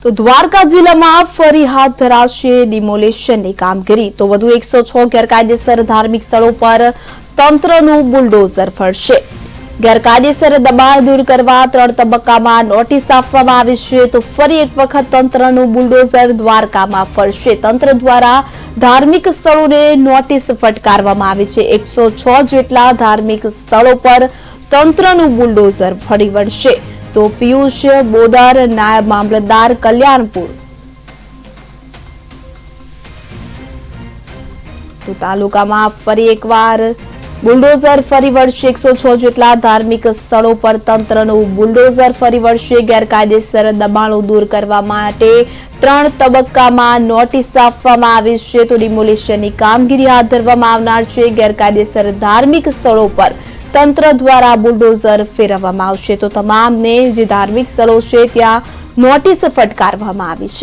તો દ્વારકા જિલ્લામાં ફરી હાથ ધરાશે ડિમોલેશનની કામગીરી। તો વધુ 106 ગેરકાયદેસર ધાર્મિક સ્થળો પર તંત્રનું બુલડોઝર ફરશે। ગેરકાયદેસર દબાણ દૂર કરવા 3 તબક્કામાં નોટિસ આપવામાં આવી છે। તો ફરી એક વખત તંત્રનું બુલડોઝર દ્વારકામાં ફરશે। તંત્ર દ્વારા ધાર્મિક સ્થળોને નોટિસ ફટકારવામાં આવી છે। 106 જેટલા ધાર્મિક સ્થળો પર તંત્રનું બુલડોઝર ફરી વળશે। તો પિયુષ બોદર, નાયબ મામલતદાર કલ્યાણપુર, તો તાલુકામાં ફરી એકવાર બુલડોઝર ફરી વળશે। 106 જેટલા ધાર્મિક સ્થળો પર તંત્રનું બુલડોઝર ફરી વળશે। ગેરકાયદેસર દબાણો દૂર કરવા માટે 3 તબક્કામાં નોટિસ આપવામાં આવી છે। તો ડિમોલિશનની કામગીરી હાથ ધરવામાં આવનાર છે। ગેરકાયદેસર ધાર્મિક સ્થળો પર તંત્ર દ્વારા બુલડોઝર ફેરવવામાં આવશે। તો તમામને જે ધાર્મિક સ્થળો છે ત્યાં નોટિસ ફટકારવામાં આવી છે।